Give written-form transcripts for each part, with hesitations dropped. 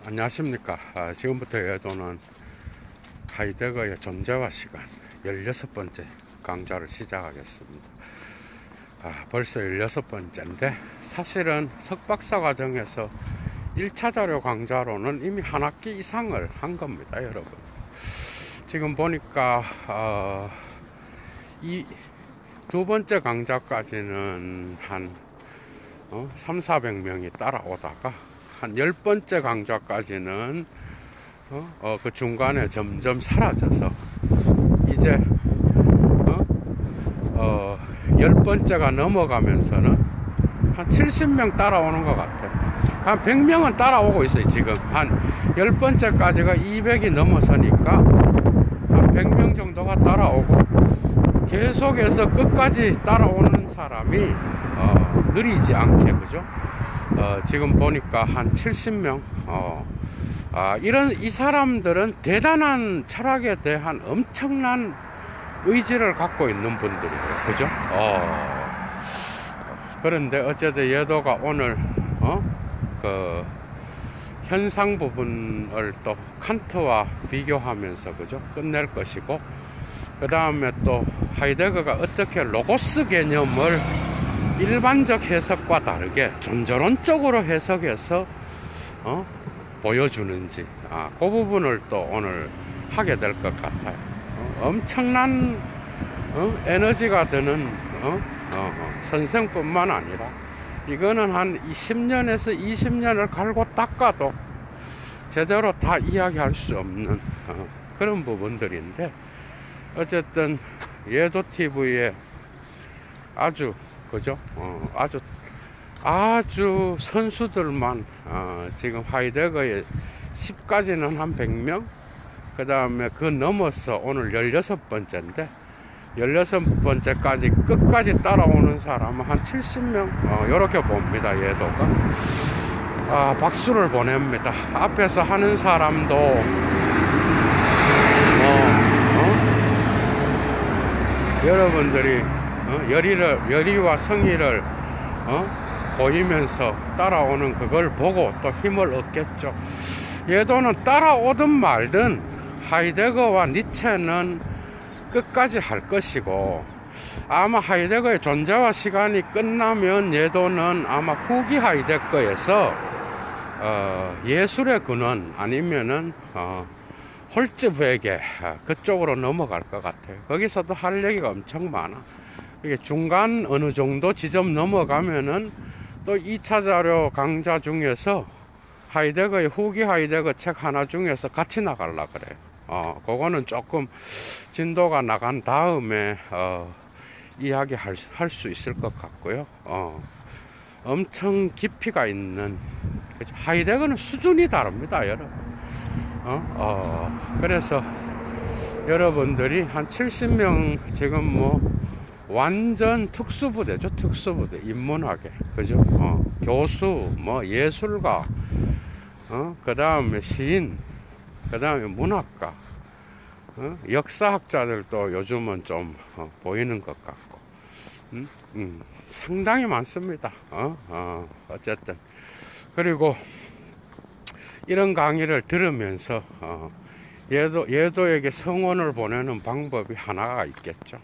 안녕하십니까. 지금부터 예도는 하이데거의 존재와 시간 16번째 강좌를 시작하겠습니다. 벌써 16번째인데 사실은 석박사 과정에서 1차 자료 강좌로는 이미 한 학기 이상을 한 겁니다, 여러분. 지금 보니까 이 두 번째 강좌까지는 한 300~400명이 따라오다가 한 10번째 강좌까지는 그 중간에 점점 사라져서 이제 10번째가 넘어가면서는 한 70명 따라오는 것 같아요. 한 100명은 따라오고 있어요. 지금 한 10번째까지가 200이 넘어서니까 한 100명 정도가 따라오고, 계속해서 끝까지 따라오는 사람이 느리지 않게, 그죠? 지금 보니까 한 70명. 이 사람들은 대단한 철학에 대한 엄청난 의지를 갖고 있는 분들이에요, 그죠? 그런데 어쨌든 예도가 오늘 그 현상 부분을 또 칸트와 비교하면서, 그죠? 끝낼 것이고, 그 다음에 또 하이데거가 어떻게 로고스 개념을 일반적 해석과 다르게 존재론적으로 해석해서 보여주는지, 그 부분을 또 오늘 하게 될 것 같아요. 엄청난 에너지가 드는 선생뿐만 아니라 이거는 한 10년에서 20년을 갈고 닦아도 제대로 다 이야기할 수 없는 그런 부분들인데, 어쨌든 예도TV에 아주, 그죠? 아주 선수들만 지금 하이데거의 10까지는 한 100명, 그 다음에 그 넘어서 오늘 16번째인데 16번째까지 끝까지 따라오는 사람은 한 70명 요렇게 봅니다, 예도가. 박수를 보냅니다. 앞에서 하는 사람도 여러분들이 열의와 성의를 보이면서 따라오는 그걸 보고 또 힘을 얻겠죠. 예도는 따라오든 말든 하이데거와 니체는 끝까지 할 것이고, 아마 하이데거의 존재와 시간이 끝나면 예도는 아마 후기 하이데거에서 예술의 근원 아니면은 홀츠베게 그쪽으로 넘어갈 것 같아요. 거기서도 할 얘기가 엄청 많아. 이게 중간 어느 정도 지점 넘어가면은 또 2차 자료 강좌 중에서 하이데거의 후기 하이데거 책 하나 중에서 같이 나가려 그래요. 그거는 조금 진도가 나간 다음에 이야기 할 수 있을 것 같고요. 엄청 깊이가 있는, 그죠? 하이데거는 수준이 다릅니다, 여러분. 그래서 여러분들이 한 70명 지금 뭐 완전 특수부대죠. 특수부대, 인문학에, 그죠? 교수, 뭐 예술가, 그 다음에 시인, 그 다음에 문학가, 역사학자들도 요즘은 좀 보이는 것 같고, 상당히 많습니다. 어쨌든 그리고 이런 강의를 들으면서 예도에게 성원을 보내는 방법이 하나가 있겠죠.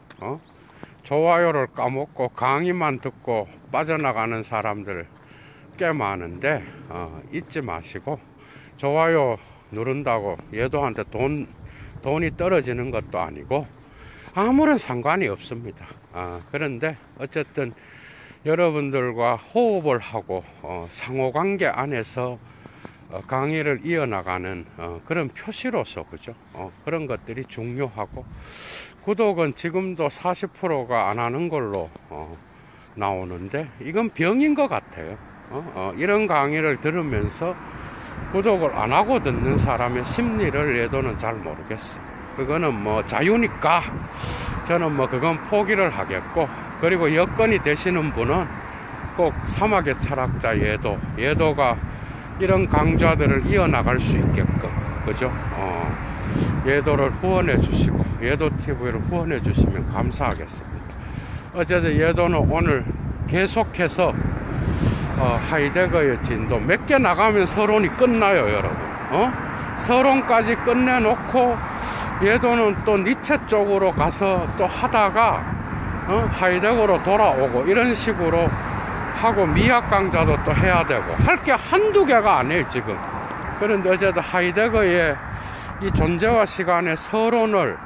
좋아요를 까먹고 강의만 듣고 빠져나가는 사람들 꽤 많은데, 잊지 마시고, 좋아요 누른다고 예도한테 돈이 떨어지는 것도 아니고 아무런 상관이 없습니다. 그런데 어쨌든 여러분들과 호흡을 하고 상호관계 안에서 강의를 이어나가는 그런 표시로서, 그죠? 그런 것들이 중요하고, 구독은 지금도 40%가 안 하는 걸로 나오는데 이건 병인 것 같아요. 이런 강의를 들으면서 구독을 안 하고 듣는 사람의 심리를 예도는 잘 모르겠어요. 그거는 뭐 자유니까 저는 뭐 그건 포기를 하겠고, 그리고 여건이 되시는 분은 꼭 사막의 철학자 예도가 이런 강좌들을 이어나갈 수 있게끔, 그죠? 예도를 후원해 주시고 예도TV를 후원해 주시면 감사하겠습니다. 어쨌든 예도는 오늘 계속해서 하이데거의 진도 몇 개 나가면 서론이 끝나요, 여러분. 서론까지 끝내놓고 얘도는 또 니체 쪽으로 가서 또 하다가 하이데거로 돌아오고 이런 식으로 하고 미학 강좌도 또 해야 되고 할 게 한두 개가 아니에요 지금. 그런데 어쨌든 하이데거의 이 존재와 시간의 서론을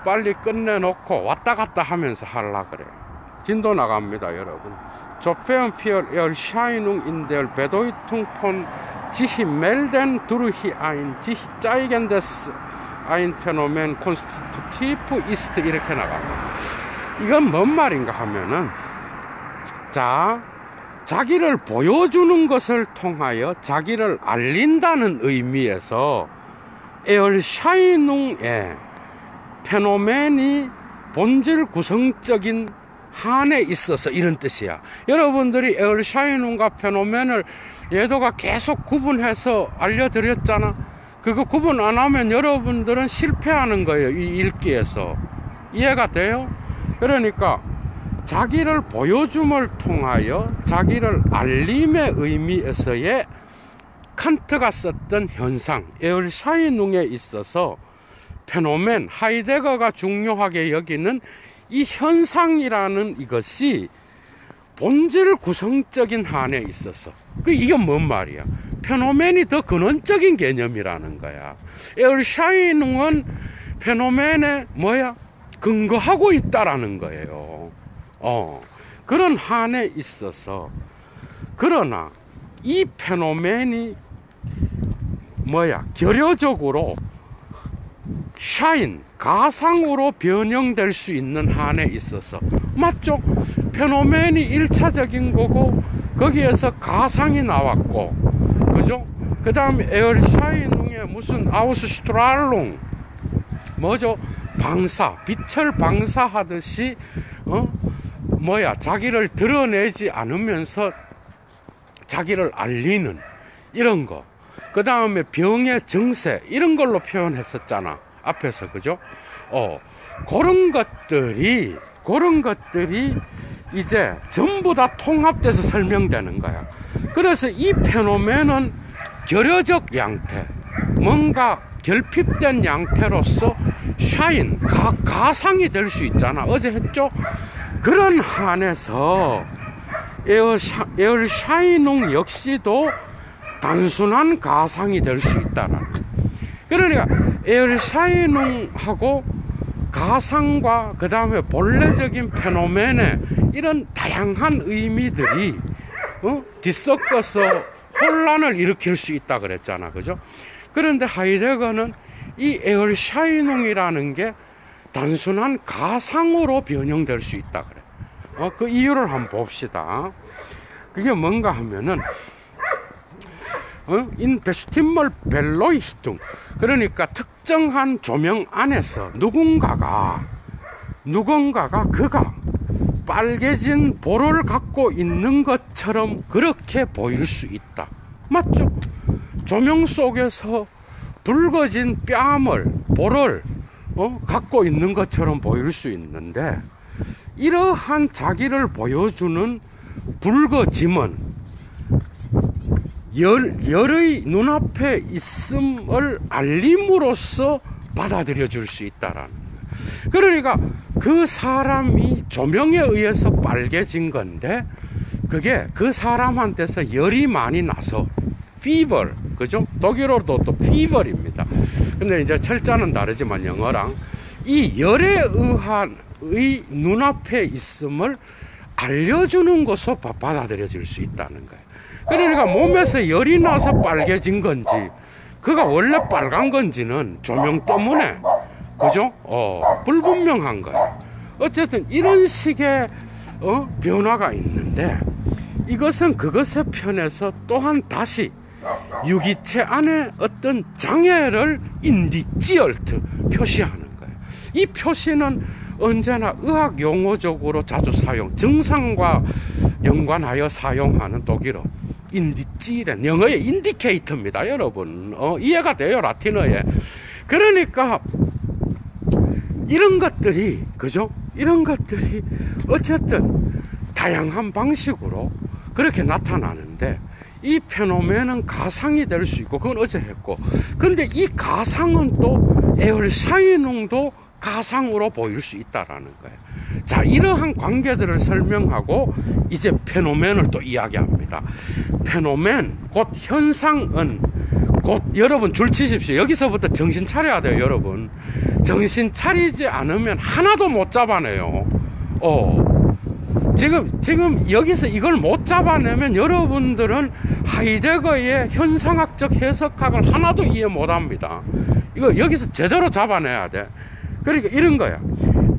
빨리 끝내놓고 왔다 갔다 하면서 하려고 그래요. 진도 나갑니다 여러분. Sofern für Erscheinung in der Bedeutung von sich melden durch ein sich zeigendes ein Phänomen konstitutiv ist 이렇게 나갑니다. 이건 뭔 말인가 하면은 자기를 보여주는 것을 통하여 자기를 알린다는 의미에서 Erscheinung의 페노멘이 본질 구성적인 한에 있어서 이런 뜻이야. 여러분들이 Erscheinung과 페노멘을 예도가 계속 구분해서 알려드렸잖아. 그거 구분 안 하면 여러분들은 실패하는 거예요. 이 읽기에서. 이해가 돼요? 그러니까 자기를 보여줌을 통하여 자기를 알림의 의미에서의 칸트가 썼던 현상, Erscheinung에 있어서 페노멘, 하이데거가 중요하게 여기는 이 현상이라는 이것이 본질 구성적인 한에 있어서 이게 뭔 말이야? 페노멘이 더 근원적인 개념이라는 거야. Erscheinung은 페노멘에 근거하고 있다라는 거예요. 그런 한에 있어서 그러나 이 페노멘이 결여적으로 가상으로 변형될 수 있는 한에 있어서 맞죠? 페노멘이 1차적인 거고 거기에서 가상이 나왔고 그죠? 그 다음에 에어샤이능의 무슨 아우스슈트랄룽 뭐죠? 방사, 빛을 방사하듯이 자기를 드러내지 않으면서 자기를 알리는 이런 거. 그 다음에 병의 증세 이런 걸로 표현했었잖아 앞에서. 그죠? 그런 것들이 이제 전부 다 통합돼서 설명되는 거야. 그래서 이 페노멘은 결여적 양태, 뭔가 결핍된 양태로서 가상이 될 수 있잖아. 어제 했죠? 그런 한에서 에어샤이농 역시도 단순한 가상이 될 수 있다라는. 그러니까 에어샤이농하고 가상과 그 다음에 본래적인 페노멘의 이런 다양한 의미들이 뒤섞어서 혼란을 일으킬 수 있다 그랬잖아. 그죠? 그런데 하이데거는 이 에어샤이농이라는 게 단순한 가상으로 변형될 수 있다 그래. 그 이유를 한번 봅시다. 그게 뭔가 하면은 in bestimmter Beleuchtung, 그러니까 특정한 조명 안에서 누군가가 그가 빨개진 볼을 갖고 있는 것처럼 그렇게 보일 수 있다. 맞죠? 조명 속에서 붉어진 볼을 갖고 있는 것처럼 보일 수 있는데, 이러한 자기를 보여주는 붉어짐은 열의 눈앞에 있음을 알림으로써 받아들여 줄 수 있다라는 거예요. 그러니까 그 사람이 조명에 의해서 빨개진 건데, 그게 그 사람한테서 열이 많이 나서 fever, 그죠? 독일어로도 또 fever입니다. 근데 이제 철자는 다르지만 영어랑 이 열에 의한 눈앞에 있음을 알려주는 것으로 받아들여 줄 수 있다는 거예요. 그러니까 몸에서 열이 나서 빨개진 건지, 그가 원래 빨간 건지는 조명 때문에, 그죠? 불분명한 거예요. 어쨌든 이런 식의 변화가 있는데, 이것은 그것의 편에서 또한 다시 유기체 안에 어떤 장애를 인디지얼트 표시하는 거예요. 이 표시는 언제나 의학 용어적으로 자주 증상과 연관하여 사용하는 독일어 인디지렌, 영어의 인디케이터입니다, 여러분. 이해가 돼요, 라틴어에. 그러니까 이런 것들이, 그죠? 이런 것들이 어쨌든 다양한 방식으로 그렇게 나타나는데, 이 페노멘은 가상이 될 수 있고, 그건 어제 했고, 근데 이 가상은 또 에얼샤이능도 가상으로 보일 수 있다라는 거예요. 자, 이러한 관계들을 설명하고 이제 페노멘을 또 이야기합니다. 페노멘, 곧 현상은, 곧 여러분 줄 치십시오. 여기서부터 정신 차려야 돼요, 여러분. 정신 차리지 않으면 하나도 못 잡아내요. 지금 여기서 이걸 못 잡아내면 여러분들은 하이데거의 현상학적 해석학을 하나도 이해 못 합니다. 이거 여기서 제대로 잡아내야 돼. 그러니까 이런 거야.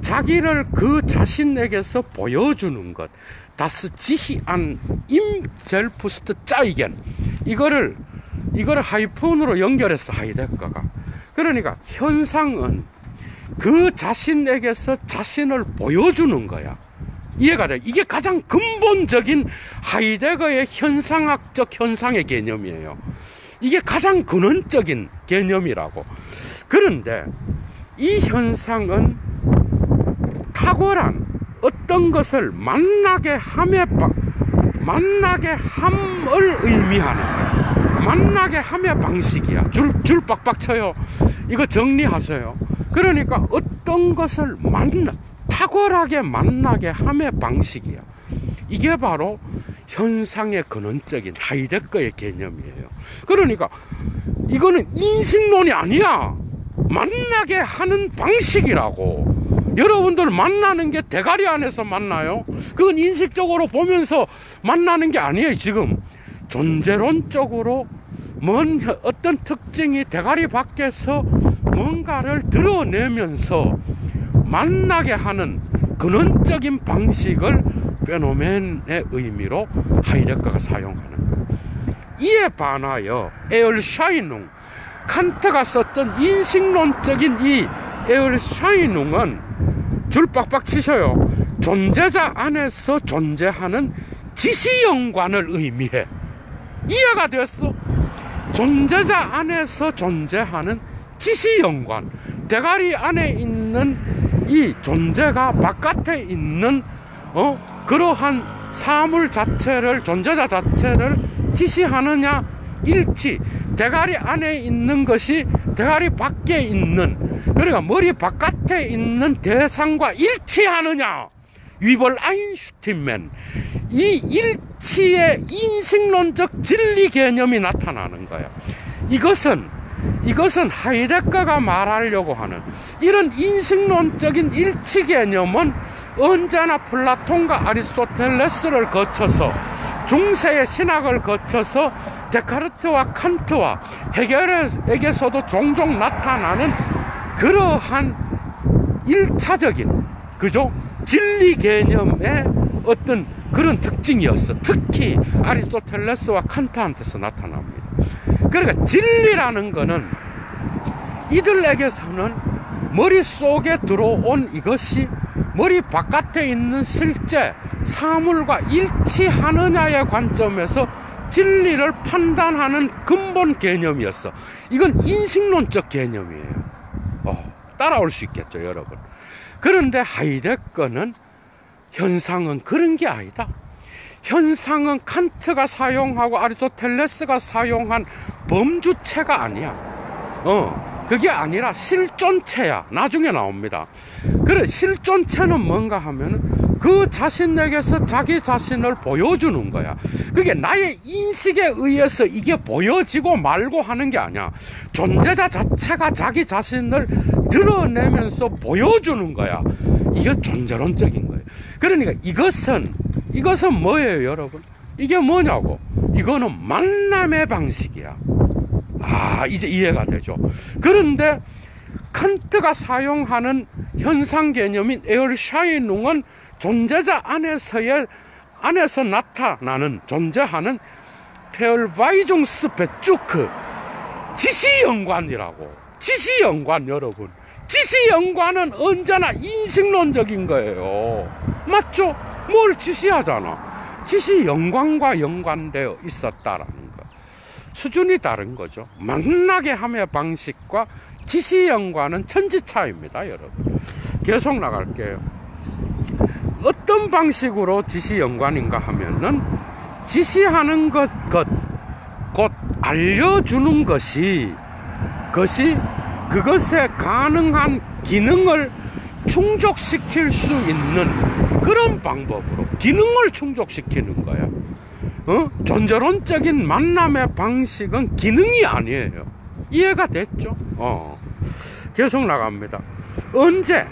자기를 그 자신에게서 보여주는 것. 다스 지히안 임 젤프스트 짜이겐. 이거를 하이폰으로 연결했어, 하이데거가. 그러니까 현상은 그 자신에게서 자신을 보여주는 거야. 이해가 돼. 이게 가장 근본적인 하이데거의 현상학적 현상의 개념이에요. 이게 가장 근원적인 개념이라고. 그런데 이 현상은 탁월한 어떤 것을 만나게 함을 의미하는 거야. 만나게 함의 방식이야. 줄 빡빡 쳐요. 이거 정리하세요. 그러니까 어떤 것을 탁월하게 만나게 함의 방식이야. 이게 바로 현상의 근원적인 하이데거의 개념이에요. 그러니까 이거는 인식론이 아니야. 만나게 하는 방식이라고. 여러분들 만나는 게 대가리 안에서 만나요? 그건 인식적으로 보면서 만나는 게 아니에요. 지금 존재론적으로 어떤 특징이 대가리 밖에서 뭔가를 드러내면서 만나게 하는 근원적인 방식을 페노멘의 의미로 하이데거가 사용하는 거예요. 이에 반하여 에얼샤이능, 칸트가 썼던 인식론적인 이 에얼샤이능은 줄 빡빡 치셔요. 존재자 안에서 존재하는 지시연관을 의미해. 이해가 됐어? 존재자 안에서 존재하는 지시연관. 대가리 안에 있는 이 존재가 바깥에 있는 그러한 사물 자체를, 존재자 자체를 지시하느냐, 일치. 대가리 안에 있는 것이 대가리 밖에 있는, 그러니까 머리 바깥에 있는 대상과 일치하느냐, 위벌 아인슈틴맨. 이 일치의 인식론적 진리 개념이 나타나는 거야. 이것은 하이데거가 말하려고 하는 이런 인식론적인 일치 개념은 언제나 플라톤과 아리스토텔레스를 거쳐서, 중세의 신학을 거쳐서 데카르트와 칸트와 헤겔에게서도 종종 나타나는 그러한 일차적인, 그죠? 진리 개념의 어떤 그런 특징이었어. 특히 아리스토텔레스와 칸트한테서 나타납니다. 그러니까 진리라는 거는 이들에게서는 머릿속에 들어온 이것이 머리 바깥에 있는 실제 사물과 일치하느냐의 관점에서 진리를 판단하는 근본 개념이었어. 이건 인식론적 개념이에요. 따라올 수 있겠죠, 여러분. 그런데 하이데거는 현상은 그런 게 아니다. 현상은 칸트가 사용하고 아리스토텔레스가 사용한 범주체가 아니야. 그게 아니라 실존체야. 나중에 나옵니다. 그래, 실존체는 뭔가 하면은 그 자신에게서 자기 자신을 보여주는 거야. 그게 나의 인식에 의해서 이게 보여지고 말고 하는 게 아니야. 존재자 자체가 자기 자신을 드러내면서 보여주는 거야. 이게 존재론적인 거예요. 그러니까 이것은 뭐예요, 여러분? 이게 뭐냐고? 이거는 만남의 방식이야. 이제 이해가 되죠. 그런데 칸트가 사용하는 현상 개념인 에얼샤이능은 존재자 안에서 나타나는, 존재하는 페얼바이중스 베쭈크 지시연관이라고. 지시연관, 여러분. 지시연관은 언제나 인식론적인 거예요. 맞죠? 뭘 지시하잖아. 지시연관과 연관되어 있었다라는 거. 수준이 다른 거죠. 만나게 함의 방식과 지시연관은 천지차이입니다, 여러분. 계속 나갈게요. 어떤 방식으로 지시연관인가 하면은, 지시하는 것, 곧 알려주는 것이 그것에 가능한 기능을 충족시킬 수 있는 그런 방법으로 기능을 충족시키는 거야. 존재론적인 만남의 방식은 기능이 아니에요. 이해가 됐죠? 계속 나갑니다. 언제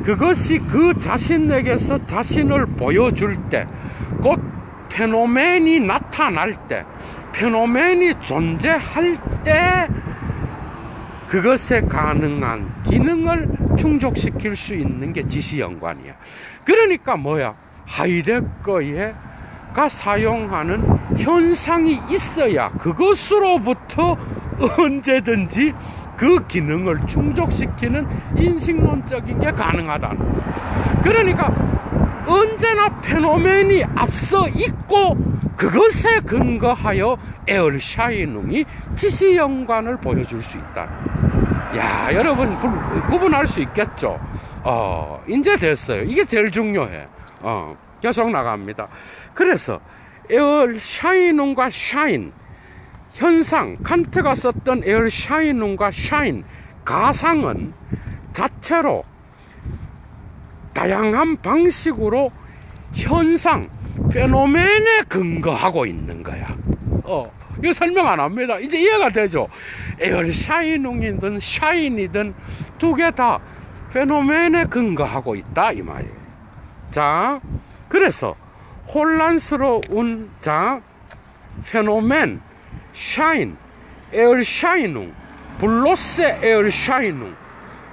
그것이 그 자신에게서 자신을 보여줄 때, 곧 페노멘이 나타날 때, 페노멘이 존재할 때 그것에 가능한 기능을 충족시킬 수 있는 게 지시연관이야. 그러니까 뭐야? 하이데거가 사용하는 현상이 있어야 그것으로부터 언제든지 그 기능을 충족시키는 인식론적인 게 가능하다는 거야. 그러니까 언제나 페노멘이 앞서 있고 그것에 근거하여 에얼샤이능이 지시연관을 보여줄 수 있다. 야, 여러분 구분할 수 있겠죠? 이제 됐어요. 이게 제일 중요해. 계속 나갑니다. 그래서 에얼샤이능과 샤인 현상, 칸트가 썼던 에얼샤이능과 샤인 가상은 자체로 다양한 방식으로 현상, 페노멘에 근거하고 있는 거야. 이거 설명 안 합니다. 이제 이해가 되죠? 에얼샤이능이든 샤인이든 두 개 다 페노멘에 근거하고 있다 이 말이에요. 자, 그래서 혼란스러운 페노멘, 샤인, 에얼샤이능, 블로세 에얼샤이능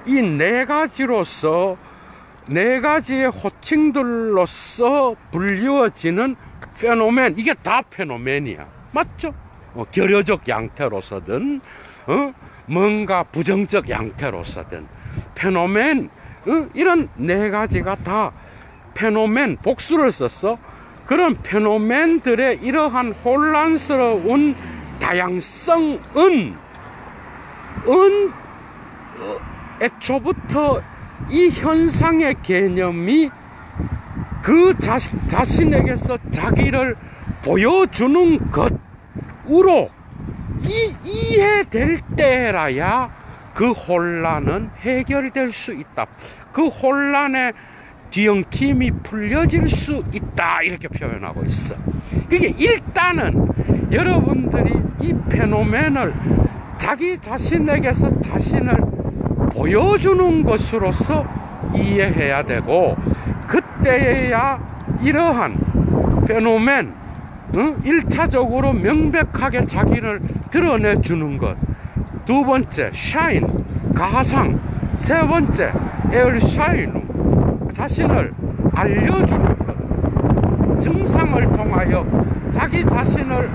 이 네 가지로서 네 가지의 호칭들로서 불리워지는 페노멘, 이게 다 페노멘이야. 맞죠? 결여적 양태로서든 뭔가 부정적 양태로서든 페노멘, 이런 네 가지가 다 페노멘, 복수를 썼어. 그런 페노멘들의 이러한 혼란스러운 다양성은 애초부터 이 현상의 개념이 그 자신에게서 자기를 보여주는 것으로 이해될 때라야 그 혼란은 해결될 수 있다. 그 혼란의 뒤엉킴이 풀려질 수 있다. 이렇게 표현하고 있어. 그게 일단은 여러분들이 이 페노멘을 자기 자신에게서 자신을 보여주는 것으로서 이해해야 되고, 그때야 이러한 페노멘, 1차적으로 명백하게 자기를 드러내주는 것, 두 번째 샤인, 가상, 세 번째 에얼샤이누, 자신을 알려주는 것, 증상을 통하여 자기 자신을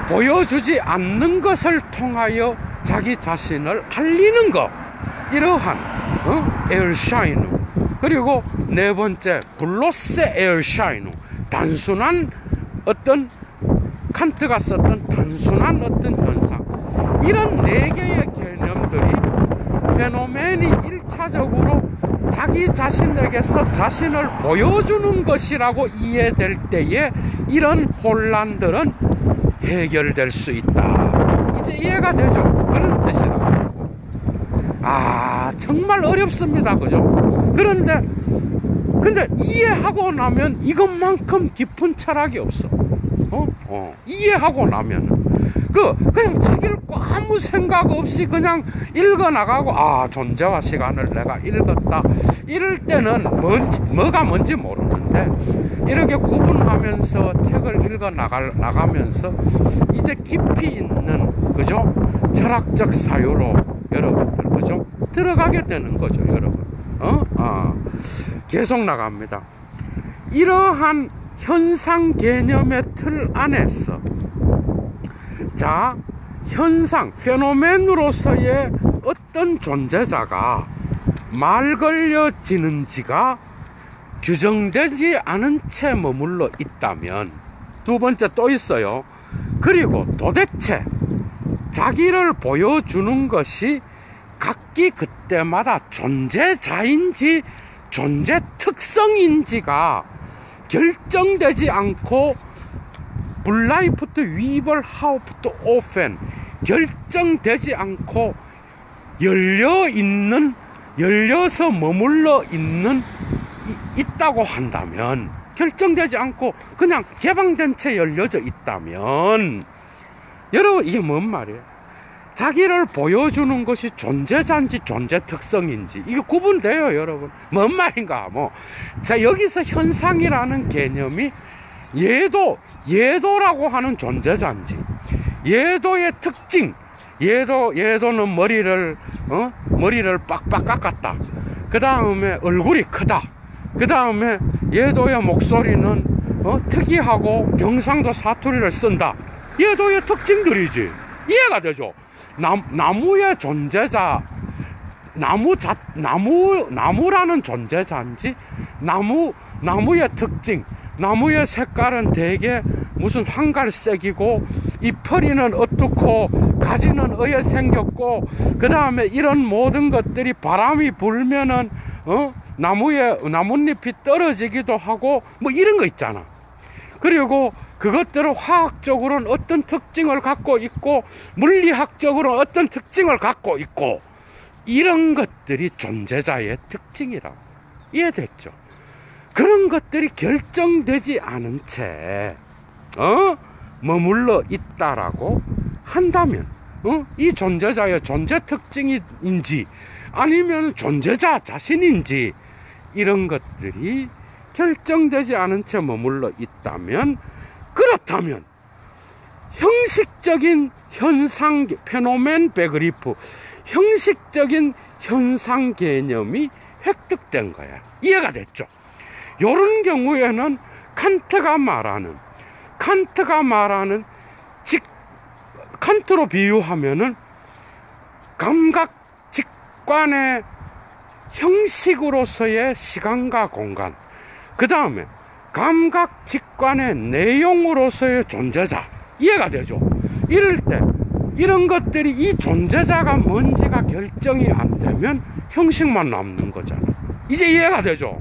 보여주지 않는 것을 통하여 자기 자신을 알리는 것, 이러한 에얼샤이누. 그리고 네 번째 블로세 에얼샤이누, 단순한 어떤 칸트가 썼던 단순한 어떤 현상, 이런 네 개의 개념들이 페노멘이 1차적으로 자기 자신에게서 자신을 보여주는 것이라고 이해될 때에 이런 혼란들은 해결될 수 있다. 이제 이해가 되죠? 그런 뜻이라고. 정말 어렵습니다. 그죠? 근데 이해하고 나면 이것만큼 깊은 철학이 없어. 이해하고 나면은 그냥 책 읽고 아무 생각 없이 그냥 읽어 나가고, 존재와 시간을 내가 읽었다, 이럴 때는 뭐가 뭔지 모르는데, 이렇게 구분하면서 책을 읽어 나가면서 이제 깊이 있는, 그죠? 철학적 사유로 여러분들, 그죠? 들어가게 되는 거죠, 여러분. 계속 나갑니다. 이러한 현상 개념의 틀 안에서, 자, 현상, 페노멘으로서의 어떤 존재자가 말 걸려지는지가 규정되지 않은 채 머물러 있다면, 두 번째 또 있어요. 그리고 도대체 자기를 보여주는 것이 각기 그때마다 존재자인지 존재 특성인지가 결정되지 않고 블라이프트 위벌 하우프트 오펜 결정되지 않고 열려서 머물러 있다고 한다면, 결정되지 않고 그냥 개방된 채 열려져 있다면, 여러분 이게 뭔 말이에요? 자기를 보여주는 것이 존재자인지 존재 특성인지 이게 구분돼요, 여러분. 뭔 말인가? 자, 여기서 현상이라는 개념이 예도라고 하는 존재자인지, 예도의 특징, 예도는 머리를 빡빡 깎았다. 그 다음에 얼굴이 크다. 그 다음에 예도의 목소리는 특이하고 경상도 사투리를 쓴다. 예도의 특징들이지. 이해가 되죠? 나무의 존재자, 나무라는 존재자인지, 나무의 특징, 나무의 색깔은 대개 무슨 황갈색이고, 잎허리는 어떻고, 가지는 어에 생겼고, 그 다음에 이런 모든 것들이 바람이 불면은, 나뭇잎이 떨어지기도 하고, 이런 거 있잖아. 그리고 그것들은 화학적으로는 어떤 특징을 갖고 있고, 물리학적으로는 어떤 특징을 갖고 있고, 이런 것들이 존재자의 특징이라고. 이해됐죠? 그런 것들이 결정되지 않은 채 머물러 있다라고 한다면, 이 존재자의 존재 특징인지 아니면 존재자 자신인지, 이런 것들이 결정되지 않은 채 머물러 있다면, 그렇다면 형식적인 현상, 페노멘 베그리프, 형식적인 현상 개념이 획득된 거야. 이해가 됐죠? 이런 경우에는 칸트가 말하는 칸트로 비유하면은 감각 직관의 형식으로서의 시간과 공간, 그 다음에 감각 직관의 내용으로서의 존재자. 이해가 되죠? 이럴 때 이런 것들이 이 존재자가 뭔지가 결정이 안 되면 형식만 남는 거잖아. 이제 이해가 되죠?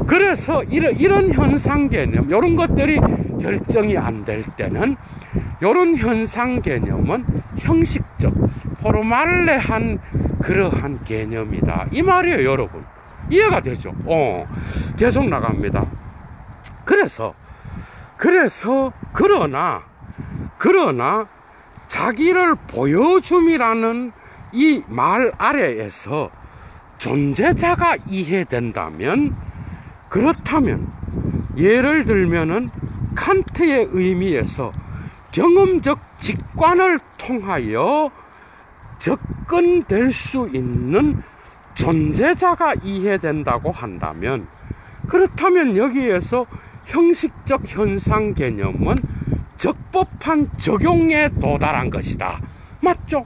그래서 이런 현상 개념, 이런 것들이 결정이 안 될 때는, 이런 현상 개념은 형식적, 포르말레한 그러한 개념이다, 이 말이에요, 여러분. 이해가 되죠? 계속 나갑니다. 그래서 그러나 자기를 보여줌이라는 이 말 아래에서 존재자가 이해된다면, 그렇다면 예를 들면은 칸트의 의미에서 경험적 직관을 통하여 접근될 수 있는 존재자가 이해된다고 한다면, 그렇다면 여기에서 형식적 현상 개념은 적법한 적용에 도달한 것이다. 맞죠?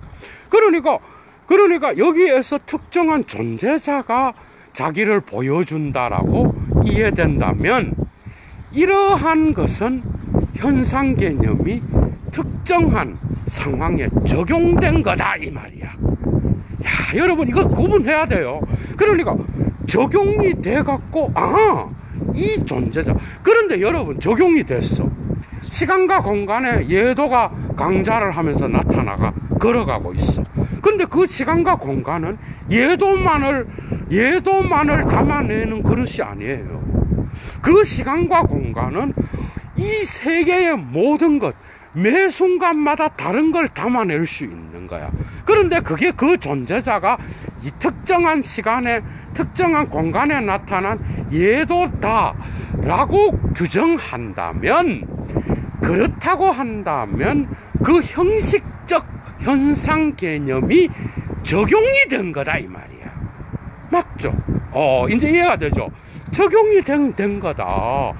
그러니까 여기에서 특정한 존재자가 자기를 보여준다라고 이해된다면, 이러한 것은 현상 개념이 특정한 상황에 적용된 거다, 이 말이야. 야, 여러분 이거 구분해야 돼요. 그러니까 적용이 돼갖고, 이 존재자. 그런데 여러분, 적용이 됐어. 시간과 공간에 예도가 강좌를 하면서 나타나가 걸어가고 있어. 근데 그 시간과 공간은 예도만을 담아내는 그릇이 아니에요. 그 시간과 공간은 이 세계의 모든 것, 매 순간마다 다른 걸 담아낼 수 있는 거야. 그런데 그게 그 존재자가 이 특정한 시간에, 특정한 공간에 나타난 예도다라고 규정한다면, 그렇다고 한다면 그 형식적 현상 개념이 적용이 된 거다, 이 말이야. 맞죠? 이제 이해가 되죠? 적용이 된 거다.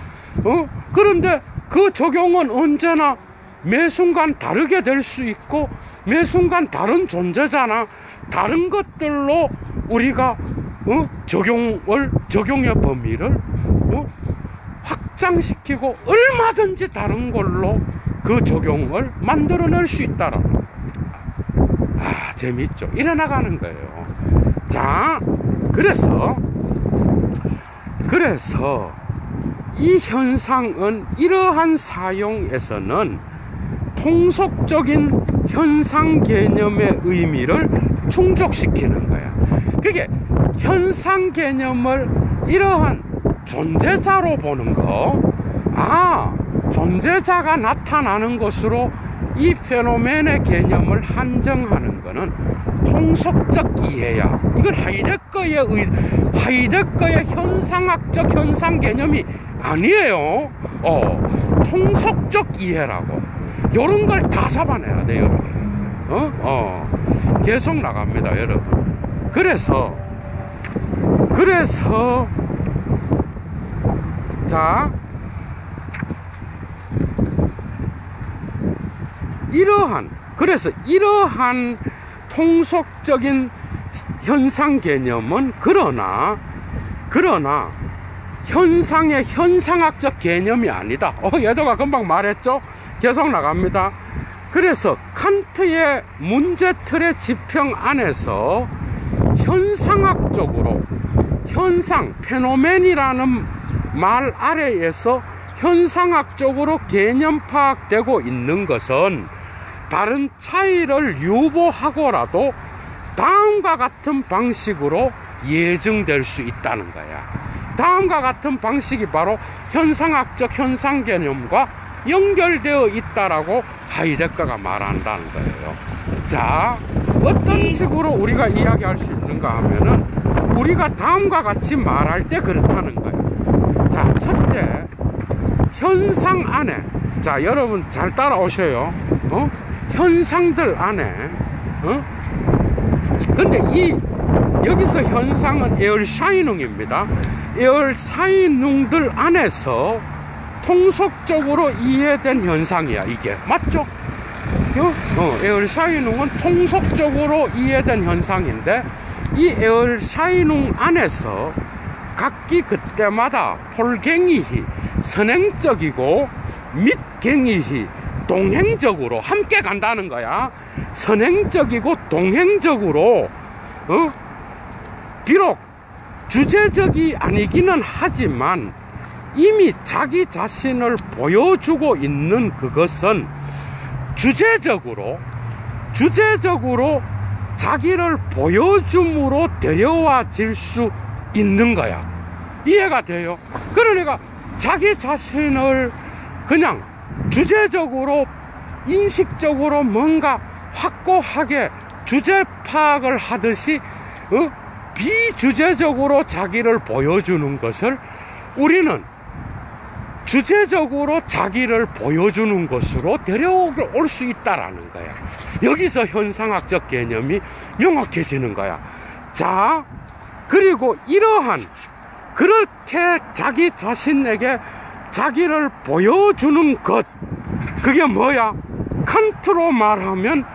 그런데 그 적용은 언제나 매 순간 다르게 될 수 있고, 매 순간 다른 존재자나 다른 것들로 우리가 적용의 범위를 확장시키고 얼마든지 다른 걸로 그 적용을 만들어낼 수 있다라는. 재밌죠? 이래 나가는 거예요. 자, 그래서 이 현상은 이러한 사용에서는 통속적인 현상 개념의 의미를 충족시키는 거야. 그게 현상 개념을 이러한 존재자로 보는 거, 존재자가 나타나는 것으로 이 페노멘의 개념을 한정하는 것은 통속적 이해야. 이건 하이데거의 현상학적 현상 개념이 아니에요. 통속적 이해라고. 요런 걸 다 잡아내야 돼, 여러분. 계속 나갑니다, 여러분. 그래서 자, 이러한 통속적인 현상 개념은 그러나 현상의 현상학적 개념이 아니다. 얘도가 금방 말했죠? 계속 나갑니다. 그래서 칸트의 문제틀의 지평 안에서 현상학적으로 페노멘이라는 말 아래에서 현상학적으로 개념 파악되고 있는 것은 다른 차이를 유보하고라도 다음과 같은 방식으로 예증될 수 있다는 거야. 다음과 같은 방식이 바로 현상학적 현상 개념과 연결되어 있다라고 하이데거가 말한다는 거예요. 자, 어떤 식으로 우리가 이야기할 수 있는가 하면은 우리가 다음과 같이 말할 때 그렇다는 거예요. 자, 첫째, 현상 안에, 자, 여러분 잘 따라오셔요. 현상들 안에, 근데 여기서 현상은 에얼샤이능입니다. 에얼샤이능들 안에서 통속적으로 이해된 현상이야, 이게. 맞죠? 에얼샤이능은 통속적으로 이해된 현상인데, 이 에얼샤이능 안에서 각기 그때마다 폴갱이히 선행적이고 및갱이히 동행적으로 함께 간다는 거야. 선행적이고 동행적으로, 비록 주제적이 아니기는 하지만 이미 자기 자신을 보여주고 있는 그것은 주제적으로 자기를 보여줌으로 데려와질 수 있는 거야. 이해가 돼요? 그러니까 자기 자신을 그냥 주제적으로 인식적으로 뭔가 확고하게 주제 파악을 하듯이 비주제적으로 자기를 보여주는 것을 우리는 주제적으로 자기를 보여주는 것으로 데려올 수 있다라는 거야. 여기서 현상학적 개념이 명확해지는 거야. 자, 그리고 그렇게 자기 자신에게 자기를 보여주는 것, 그게 뭐야? 칸트로 말하면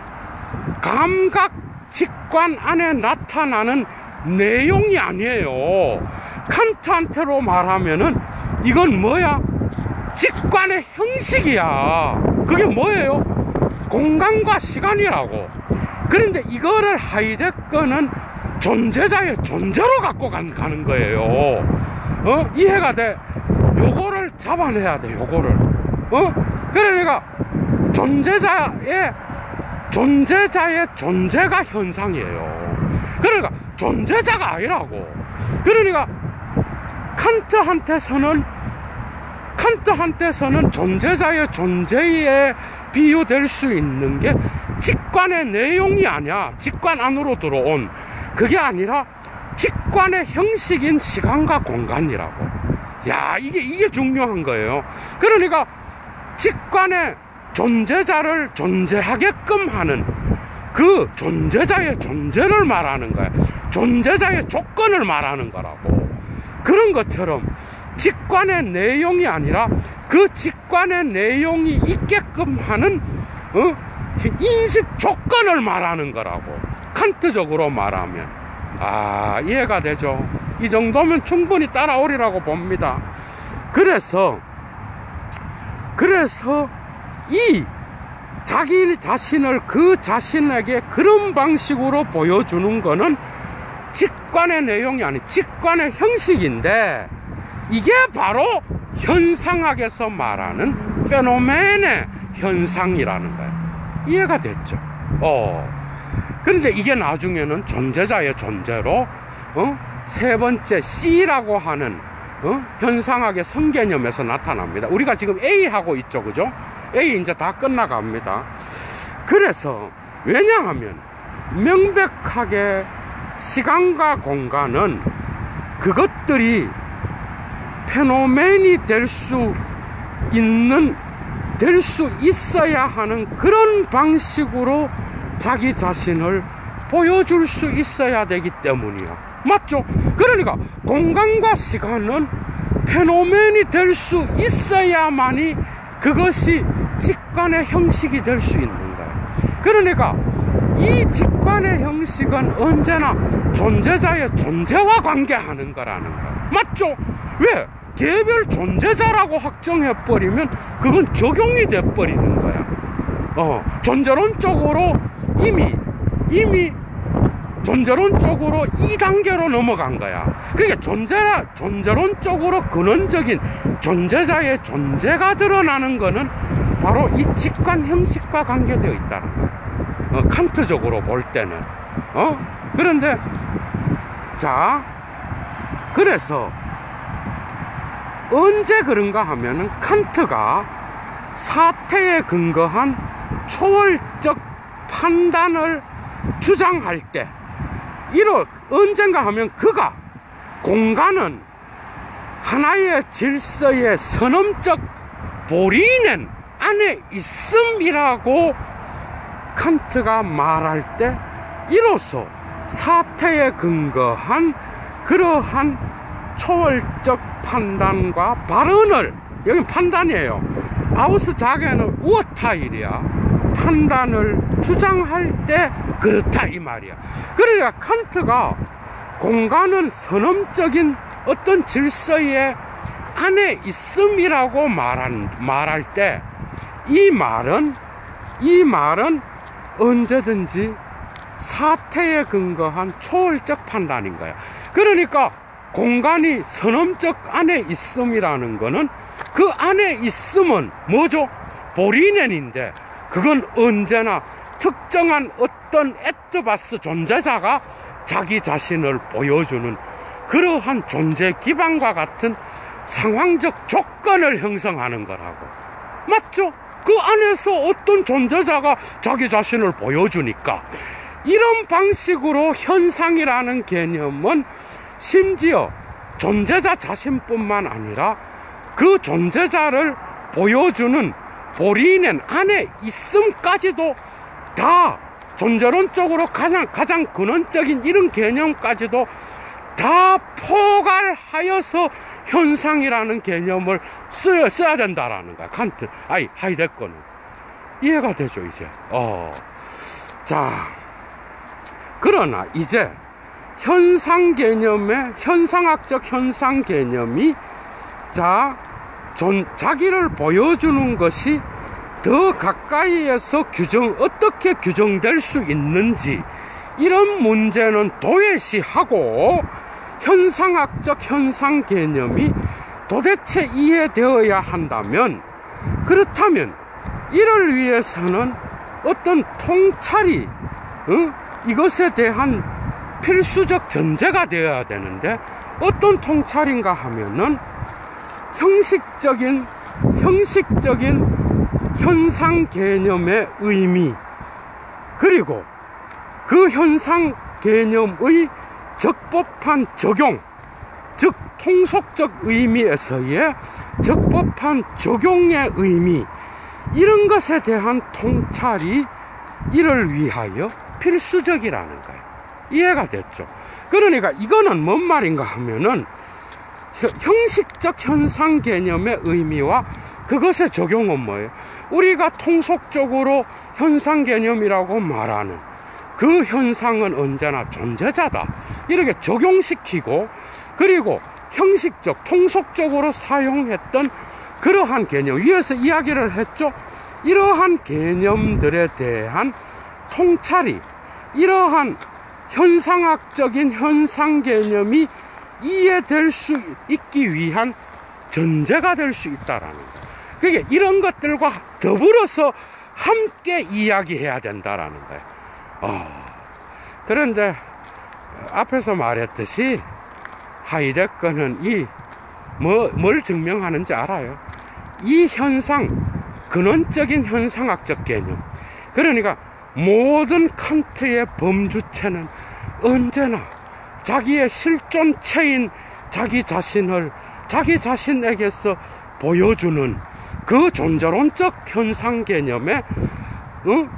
감각 직관 안에 나타나는 내용이 아니에요. 칸트한테로 말하면은 이건 뭐야? 직관의 형식이야. 그게 뭐예요? 공간과 시간이라고. 그런데 이거를 하이데거는 존재자의 존재로 갖고 가는 거예요. 이해가 돼? 요거를 잡아내야 돼, 요거를. 그러니까 존재자의 존재가 현상이에요. 그러니까 존재자가 아니라고. 그러니까 칸트한테서는 존재자의 존재에 비유될 수 있는 게 직관의 내용이 아니야. 직관 안으로 들어온 그게 아니라 직관의 형식인 시간과 공간이라고. 야, 이게 중요한 거예요. 그러니까 직관의 존재자를 존재하게끔 하는 그 존재자의 존재를 말하는 거야. 존재자의 조건을 말하는 거라고. 그런 것처럼 직관의 내용이 아니라 그 직관의 내용이 있게끔 하는 인식 조건을 말하는 거라고. 칸트적으로 말하면. 이해가 되죠? 이 정도면 충분히 따라오리라고 봅니다. 그래서 이 자기 자신을 그 자신에게 그런 방식으로 보여주는 거는 직관의 내용이 아니 직관의 형식인데, 이게 바로 현상학에서 말하는 페노멘의 현상이라는 거예요. 이해가 됐죠? 그런데 이게 나중에는 존재자의 존재로 세 번째 C라고 하는 현상학의 성개념에서 나타납니다. 우리가 지금 A 하고 있죠, 그죠? A 이제 다 끝나갑니다. 그래서 왜냐하면 명백하게 시간과 공간은 그것들이 페노멘이 될 수 있어야 하는 그런 방식으로 자기 자신을 보여줄 수 있어야 되기 때문이야. 맞죠? 그러니까 공간과 시간은 페노멘이 될 수 있어야만이 그것이 직관의 형식이 될 수 있는 거야. 그러니까 이 직관의 형식은 언제나 존재자의 존재와 관계하는 거라는 거야. 맞죠? 왜? 개별 존재자라고 확정해버리면 그건 적용이 돼버리는 거야. 존재론적으로 이미 존재론적으로 2단계로 넘어간 거야. 그게 존재론적으로 근원적인 존재자의 존재가 드러나는 거는 바로 이 직관 형식과 관계되어 있다는 거야. 칸트적으로 볼 때는. 그런데, 자, 그래서, 언제 그런가 하면은 칸트가 사태에 근거한 초월적 판단을 주장할 때, 언젠가 하면 그가 공간은 하나의 질서의 선언적 보리는 안에 있음이라고 칸트가 말할 때, 이로써 사태에 근거한 그러한 초월적 판단과 발언을, 여긴 판단이에요. 아우스자겐은 우어타일이야. 판단을 주장할 때 그렇다 이 말이야. 그러니까 칸트가 공간은 선언적인 어떤 질서의 안에 있음이라고 말할 때 이 말은 언제든지 사태에 근거한 초월적 판단인 거야. 그러니까 공간이 선언적 안에 있음이라는 거는 그 안에 있음은 뭐죠? 보리넨인데 그건 언제나 특정한 어떤 에트바스 존재자가 자기 자신을 보여주는 그러한 존재 기반과 같은 상황적 조건을 형성하는 거라고. 맞죠? 그 안에서 어떤 존재자가 자기 자신을 보여주니까 이런 방식으로 현상이라는 개념은 심지어 존재자 자신뿐만 아니라 그 존재자를 보여주는 보리는 안에 있음까지도 다 존재론적으로 가장 근원적인 이런 개념까지도 다 포괄하여서 현상이라는 개념을 써야 된다라는 거야. 칸트, 하이데거는. 이해가 되죠, 이제. 자, 그러나 이제 현상 개념의 현상학적 현상 개념이 자기를 보여주는 것이 더 가까이에서 어떻게 규정될 수 있는지 이런 문제는 도외시하고 현상학적 현상 개념이 도대체 이해되어야 한다면, 그렇다면 이를 위해서는 어떤 통찰이 이것에 대한 필수적 전제가 되어야 되는데 어떤 통찰인가 하면은 형식적인 현상 개념의 의미, 그리고 그 현상 개념의 적법한 적용, 즉 통속적 의미에서의 적법한 적용의 의미, 이런 것에 대한 통찰이 이를 위하여 필수적이라는 거예요. 이해가 됐죠? 그러니까 이거는 뭔 말인가 하면은 형식적 현상 개념의 의미와 그것의 적용은 뭐예요? 우리가 통속적으로 현상 개념이라고 말하는 그 현상은 언제나 존재자다, 이렇게 적용시키고, 그리고 형식적, 통속적으로 사용했던 그러한 개념, 위에서 이야기를 했죠. 이러한 개념들에 대한 통찰이, 이러한 현상학적인 현상 개념이 이해될 수 있기 위한 전제가 될 수 있다라는 거예요. 그게 이런 것들과 더불어서 함께 이야기해야 된다라는 거예요. 그런데 앞에서 말했듯이 하이데거는 뭘 증명하는지 알아요? 이 현상, 근원적인 현상학적 개념. 그러니까 모든 칸트의 범주체는 언제나 자기의 실존체인 자기 자신을 자기 자신에게서 보여주는 그 존재론적 현상 개념에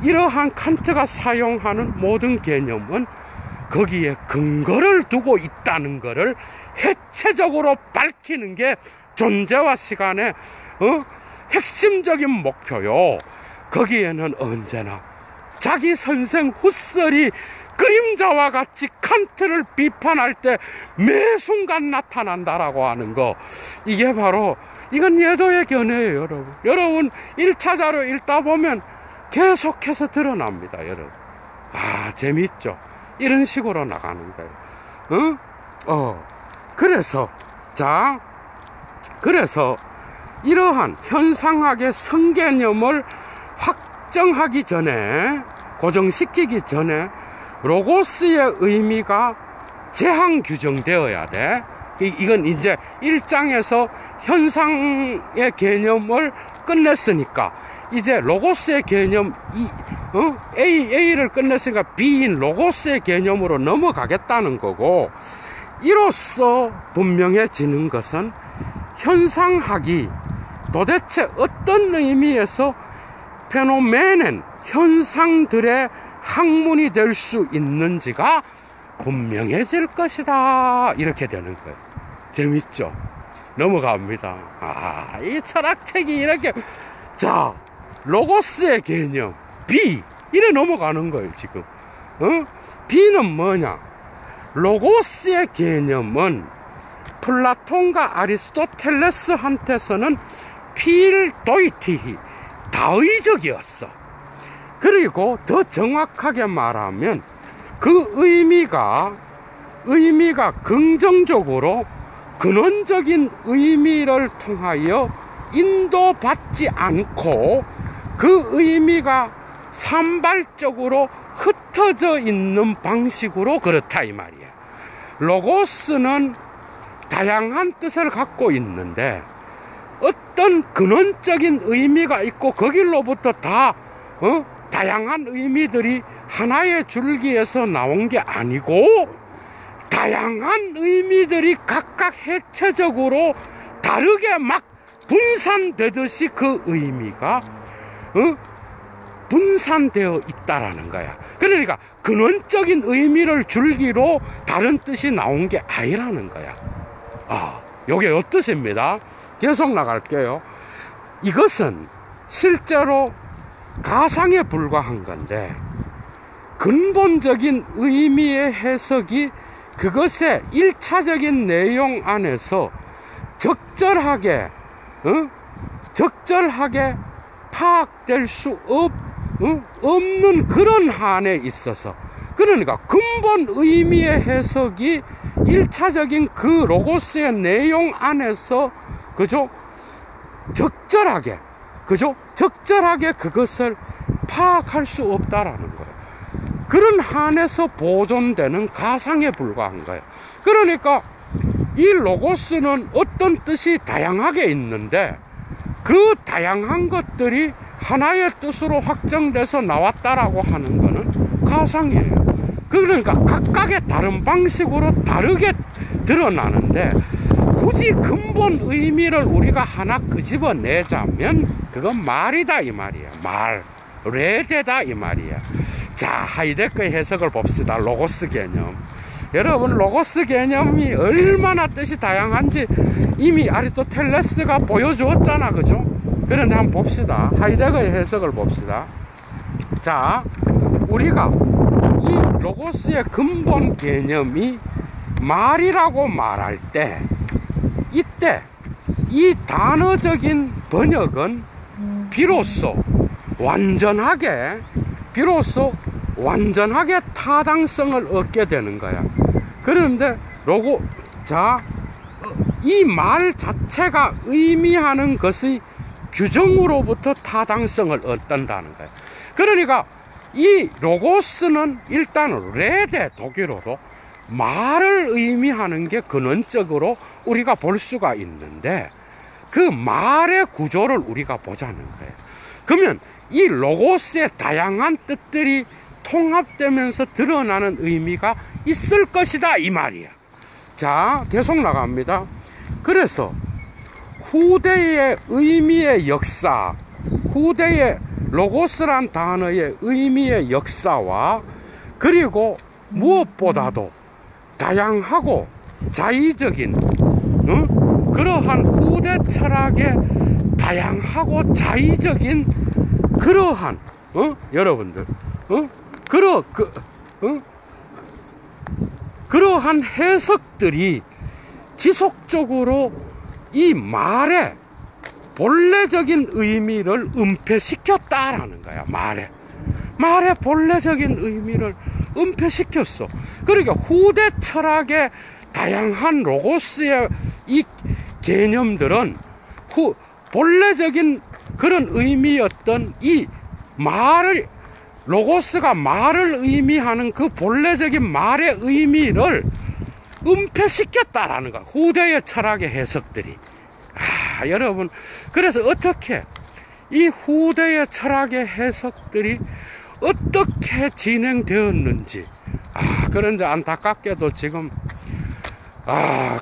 이러한 칸트가 사용하는 모든 개념은 거기에 근거를 두고 있다는 것을 해체적으로 밝히는 게 존재와 시간의 핵심적인 목표요. 거기에는 언제나 자기 선생 후설이 그림자와 같이 칸트를 비판할 때 매 순간 나타난다라고 하는 거, 이게 바로 이건 예도의 견해예요. 여러분 1차 자료 읽다 보면 계속해서 드러납니다. 여러분 재밌죠? 이런 식으로 나가는 거예요. 그래서 이러한 현상학의 성개념을 확정하기 전에, 고정시키기 전에 로고스의 의미가 제한 규정되어야 돼. 이건 이제 1장에서 현상의 개념을 끝냈으니까 이제 로고스의 개념 A를 끝냈으니까 B인 로고스의 개념으로 넘어가겠다는 거고, 이로써 분명해지는 것은 현상학이 도대체 어떤 의미에서 페노메넨, 현상들의 학문이 될 수 있는지가 분명해질 것이다, 이렇게 되는 거예요. 재밌죠? 넘어갑니다. 이 철학책이 이렇게, 로고스의 개념 B, 이래 넘어가는 거예요 지금. B는 뭐냐? 로고스의 개념은 플라톤과 아리스토텔레스한테서는 필도이티히, 다의적이었어. 그리고 더 정확하게 말하면 그 의미가 긍정적으로 근원적인 의미를 통하여 인도받지 않고 그 의미가 산발적으로 흩어져 있는 방식으로 그렇다, 이 말이야. 로고스는 다양한 뜻을 갖고 있는데 어떤 근원적인 의미가 있고 거길로부터 다양한 의미들이 하나의 줄기에서 나온 게 아니고, 다양한 의미들이 각각 해체적으로 다르게 막 분산되듯이 그 의미가 분산되어 있다라는 거야. 그러니까 근원적인 의미를 줄기로 다른 뜻이 나온 게 아니라는 거야. 요게 요 뜻입니다. 계속 나갈게요. 이것은 실제로 가상에 불과한 건데, 근본적인 의미의 해석이 그것의 1차적인 내용 안에서 적절하게 파악될 수 없는 그런 한에 있어서, 그러니까 근본 의미의 해석이 1차적인 그 로고스의 내용 안에서 적절하게 그것을 파악할 수 없다라는 거예요. 그런 한에서 보존되는 가상에 불과한 거예요. 그러니까 이 로고스는 어떤 뜻이 다양하게 있는데 그 다양한 것들이 하나의 뜻으로 확정돼서 나왔다라고 하는 거는 가상이에요. 그러니까 각각의 다른 방식으로 다르게 드러나는데, 굳이 근본 의미를 우리가 하나 끄집어내자면 그건 말이다, 이 말이야. 레데다, 이 말이야. 하이데거의 해석을 봅시다. 로고스 개념. 여러분, 로고스 개념이 얼마나 뜻이 다양한지 이미 아리스토텔레스가 보여주었잖아, 그죠? 그런데 한번 봅시다. 하이데거의 해석을 봅시다. 우리가 이 로고스의 근본 개념이 말이라고 말할 때, 이때 이 단어적인 번역은 비로소 완전하게 타당성을 얻게 되는 거야. 그런데 이 말 자체가 의미하는 것의 규정으로부터 타당성을 얻는다는 거예요. 그러니까 이 로고스는 일단 레데 독일어로 말을 의미하는 게 근원적으로 우리가 볼 수가 있는데 그 말의 구조를 우리가 보자는 거예요. 그러면 이 로고스의 다양한 뜻들이 통합되면서 드러나는 의미가 있을 것이다 이 말이야. 자, 계속 나갑니다. 그래서 후대의 의미의 역사, 후대의 로고스란 단어의 의미의 역사와 그리고 무엇보다도 다양하고 자의적인 그러한 후대 철학의 다양하고 자의적인 그러한 여러분들 그러한 해석들이 지속적으로 이 말의 본래적인 의미를 은폐시켰다라는 거야. 말의 본래적인 의미를 은폐시켰어. 그러니까 후대 철학의 다양한 로고스의 이 개념들은 본래적인 그런 의미였던 이 말을 로고스가 말을 의미하는 그 본래적인 말의 의미를 은폐시켰다라는 거야. 후대의 철학의 해석들이. 여러분, 그래서 어떻게 이 후대의 철학의 해석들이 어떻게 진행되었는지, 그런데 안타깝게도 지금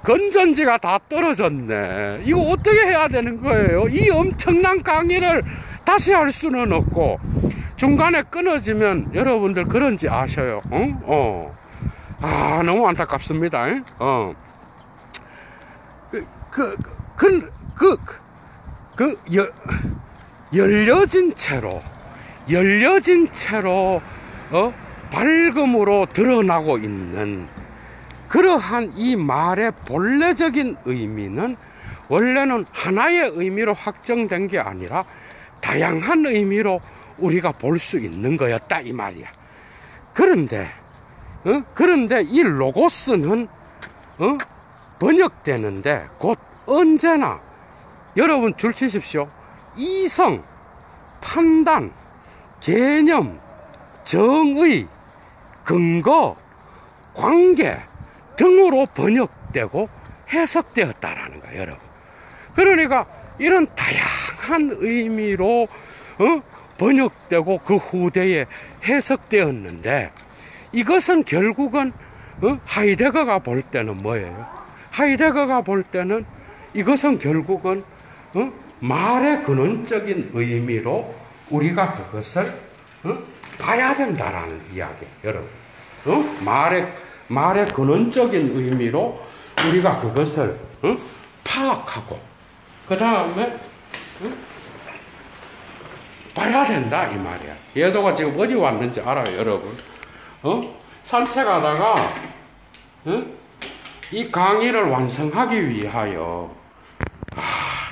건전지가 다 떨어졌네. 이거 어떻게 해야 되는 거예요? 이 엄청난 강의를 다시 할 수는 없고 중간에 끊어지면 여러분들 그런지 아셔요. 너무 안타깝습니다. 열려진 채로 밝음으로 드러나고 있는 그러한 이 말의 본래적인 의미는 원래는 하나의 의미로 확정된 게 아니라 다양한 의미로 우리가 볼 수 있는 거였다 이 말이야. 그런데 이 로고스는 번역되는데 곧 언제나 여러분 줄 치십시오. 이성, 판단, 개념, 정의, 근거, 관계 등으로 번역되고 해석되었다라는 거예요, 여러분. 그러니까 이런 다양한 의미로 번역되고 그 후대에 해석되었는데 이것은 결국은 하이데거가 볼 때는 뭐예요? 하이데거가 볼 때는 이것은 결국은 말의 근원적인 의미로 우리가 그것을 봐야 된다라는 이야기예요, 여러분. 말의 근원적인 의미로 우리가 그것을 파악하고 그 다음에 봐야 된다 이 말이야. 예도가 지금 어디 왔는지 알아요, 여러분? 산책하다가 이 강의를 완성하기 위하여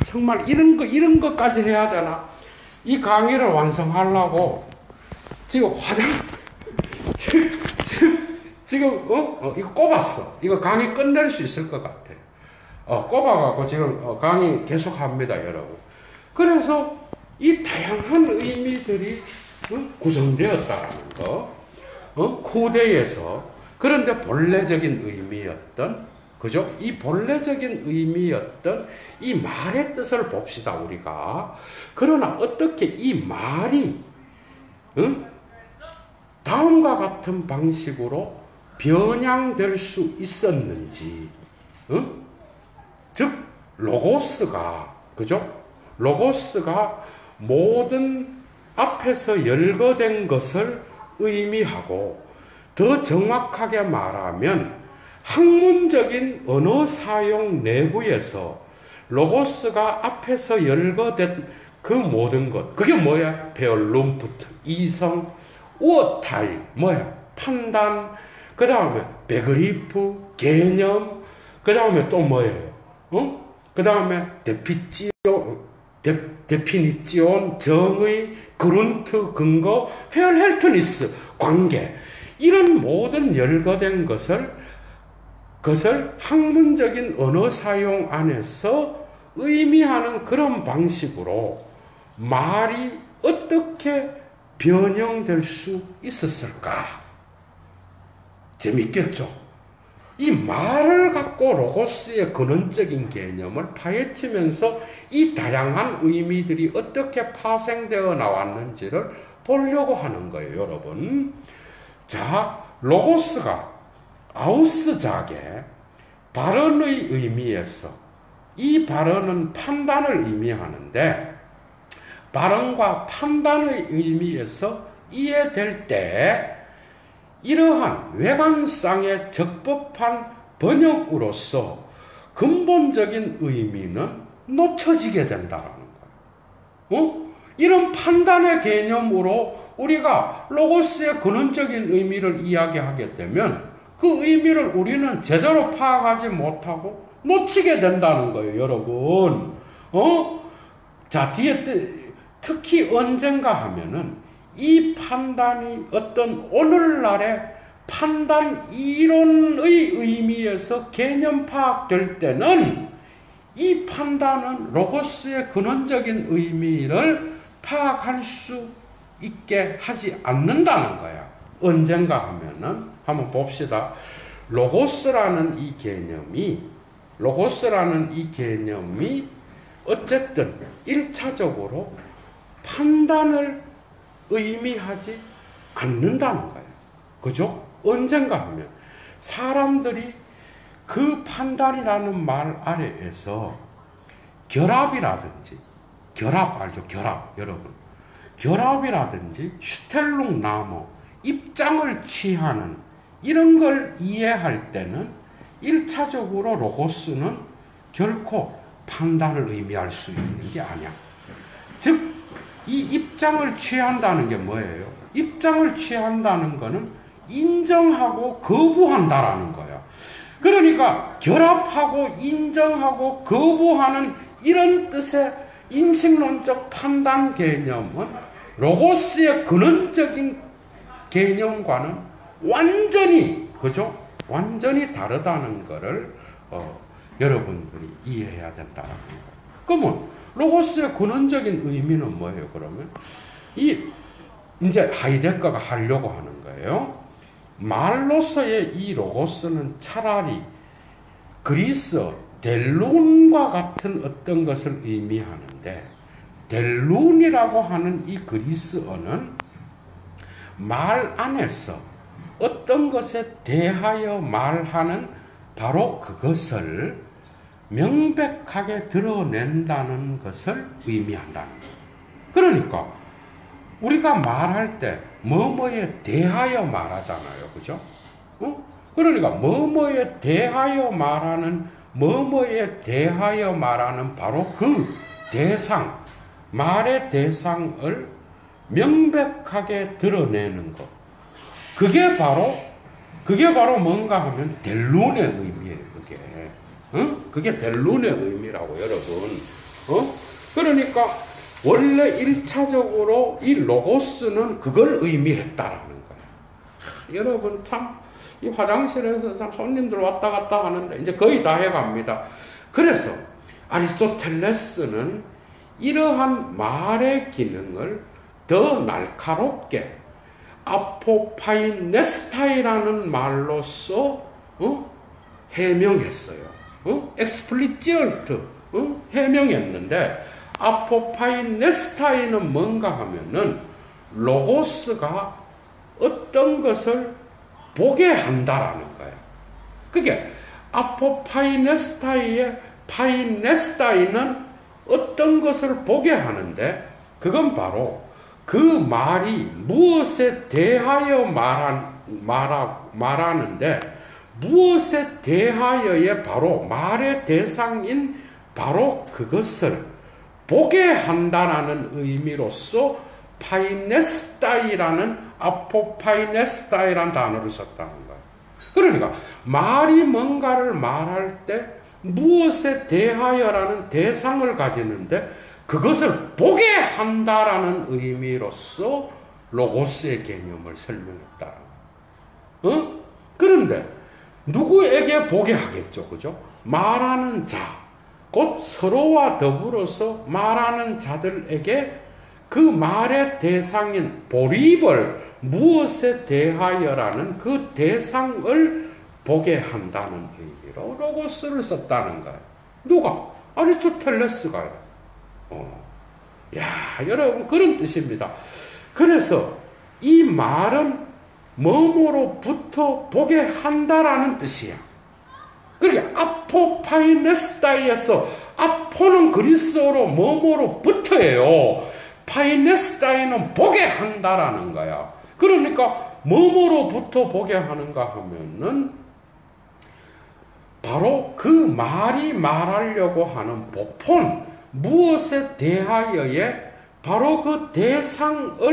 정말 이런 것까지 해야 되나? 이 강의를 완성하려고 지금 지금 이거 꼽았어. 이거 강의 끝낼 수 있을 것 같아. 꼽아갖고 지금 강의 계속합니다, 여러분. 그래서 이 다양한 의미들이 구성되었다는 거, 후대에서. 그런데 본래적인 의미였던, 그죠? 이 본래적인 의미였던 이 말의 뜻을 봅시다, 우리가. 그러나 어떻게 이 말이 다음과 같은 방식으로 변형될 수 있었는지, 즉 로고스가, 그죠? 로고스가 모든 앞에서 열거된 것을 의미하고, 더 정확하게 말하면 학문적인 언어 사용 내부에서 로고스가 앞에서 열거된 그 모든 것, 그게 뭐야? 베얼룸프트, 이성, 우어타입, 뭐야? 판단, 그 다음에 베그리프, 개념, 그 다음에 또 뭐예요? 그 다음에 데피니치온, 정의, 그룬트, 근거, 페얼헬트니스, 관계, 이런 모든 열거된 것을 그것을 학문적인 언어 사용 안에서 의미하는 그런 방식으로 말이 어떻게 변형될 수 있었을까? 재밌겠죠? 이 말을 갖고 로고스의 근원적인 개념을 파헤치면서 이 다양한 의미들이 어떻게 파생되어 나왔는지를 보려고 하는 거예요, 여러분. 자, 로고스가 아우스작의 발언의 의미에서, 이 발언은 판단을 의미하는데 발언과 판단의 의미에서 이해될 때 이러한 외관상의 적법한 번역으로서 근본적인 의미는 놓쳐지게 된다는 거예요. 이런 판단의 개념으로 우리가 로고스의 근원적인 의미를 이야기하게 되면 그 의미를 우리는 제대로 파악하지 못하고 놓치게 된다는 거예요, 여러분. 자, 뒤에 특히 언젠가 하면은 이 판단이 어떤 오늘날의 판단 이론의 의미에서 개념 파악될 때는 이 판단은 로고스의 근원적인 의미를 파악할 수 있게 하지 않는다는 거야. 언젠가 하면은 한번 봅시다. 로고스라는 이 개념이 어쨌든 1차적으로 판단을 의미하지 않는다는 거예요. 그죠? 언젠가 하면 사람들이 그 판단이라는 말 아래에서 결합이라든지, 결합 알죠? 결합, 여러분. 결합이라든지 슈텔룽나무, 입장을 취하는 이런 걸 이해할 때는 1차적으로 로고스는 결코 판단을 의미할 수 있는 게 아니야. 즉, 이 입장을 취한다는 게 뭐예요? 입장을 취한다는 거는 인정하고 거부한다라는 거야. 그러니까 결합하고 인정하고 거부하는 이런 뜻의 인식론적 판단 개념은 로고스의 근원적인 개념과는 완전히, 그죠? 완전히 다르다는 것을 여러분들이 이해해야 된다는 거예요. 그러면 로고스의 근원적인 의미는 뭐예요, 그러면? 이제 하이데거가 하려고 하는 거예요. 말로서의 이 로고스는 차라리 그리스 델룬과 같은 어떤 것을 의미하는데, 델룬이라고 하는 이 그리스어는 말 안에서 어떤 것에 대하여 말하는 바로 그것을 명백하게 드러낸다는 것을 의미한다는 거예요. 그러니까 우리가 말할 때 뭐뭐에 대하여 말하잖아요. 그죠? 그러니까 뭐뭐에 대하여 말하는 바로 그 대상, 말의 대상을 명백하게 드러내는 것. 그게 바로 뭔가 하면 델룬의 의미예요. 그게 델룬의 의미라고, 여러분. 그러니까 원래 1차적으로 이 로고스는 그걸 의미했다라는 거예요. 여러분, 참 이 화장실에서 참 손님들 왔다 갔다 하는데 이제 거의 다 해갑니다. 그래서 아리스토텔레스는 이러한 말의 기능을 더 날카롭게 아포파이네스타이라는 말로써 해명했어요. explicit 해명했는데, 아포파이네스타이는 뭔가 하면은 로고스가 어떤 것을 보게 한다라는 거예요. 그게 아포파이네스타이의 파이네스타이는 어떤 것을 보게 하는데, 그건 바로 그 말이 무엇에 대하여 말하는데, 무엇에 대하여의 바로 말의 대상인 바로 그것을 보게 한다라는 의미로서 아포파이네스타이라는 단어를 썼다는 거예요. 그러니까 말이 뭔가를 말할 때 무엇에 대하여라는 대상을 가지는데 그것을 보게 한다라는 의미로서 로고스의 개념을 설명했다. 그런데 누구에게 보게 하겠죠. 그죠? 말하는 자, 곧 서로와 더불어서 말하는 자들에게 그 말의 대상인 보립을 무엇에 대하여라는 그 대상을 보게 한다는 의미로 로고스를 썼다는 거예요. 누가? 아리스토텔레스가요. 야, 여러분, 그런 뜻입니다. 그래서 이 말은 뭐뭐로부터 보게 한다라는 뜻이야. 그러니까 아포파이네스타이에서 아포는 그리스어로 뭐뭐로부터예요. 파이네스타이는 보게 한다라는 거야. 그러니까 뭐뭐로부터 보게 하는가 하면은 바로 그 말이 말하려고 하는 보폰, 무엇에 대하여의 바로 그 대상으로부터,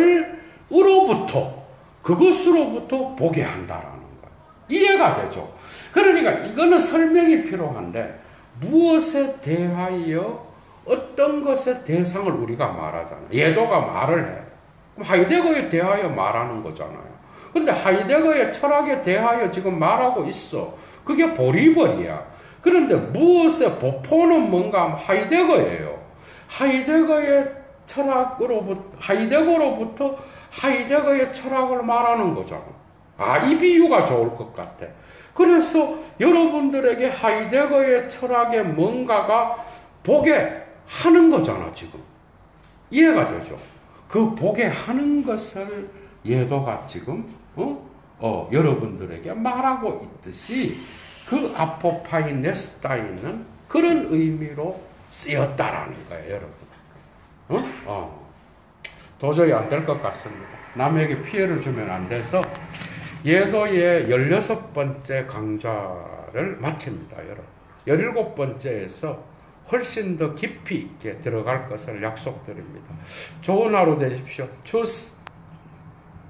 그것으로부터 보게 한다라는 거예요. 이해가 되죠? 그러니까 이거는 설명이 필요한데, 무엇에 대하여 어떤 것의 대상을 우리가 말하잖아요. 예도가 말을 해. 그럼 하이데거에 대하여 말하는 거잖아요. 근데 하이데거의 철학에 대하여 지금 말하고 있어. 그게 보리벌이야. 그런데 무엇의 보포는 뭔가 하면 하이데거예요. 하이데거의 철학으로부터, 하이데거로부터 하이데거의 철학을 말하는 거잖아. 아, 이 비유가 좋을 것 같아. 그래서 여러분들에게 하이데거의 철학에 뭔가가 보게 하는 거잖아, 지금. 이해가 되죠? 그 보게 하는 것을 예도가 지금, 여러분들에게 말하고 있듯이 그 아포파이네스타이는 그런 의미로 쓰였다라는 거예요, 여러분. 도저히 안 될 것 같습니다. 남에게 피해를 주면 안 돼서 예도의 16번째 강좌를 마칩니다, 여러분. 17번째에서 훨씬 더 깊이 있게 들어갈 것을 약속드립니다. 좋은 하루 되십시오. 추스.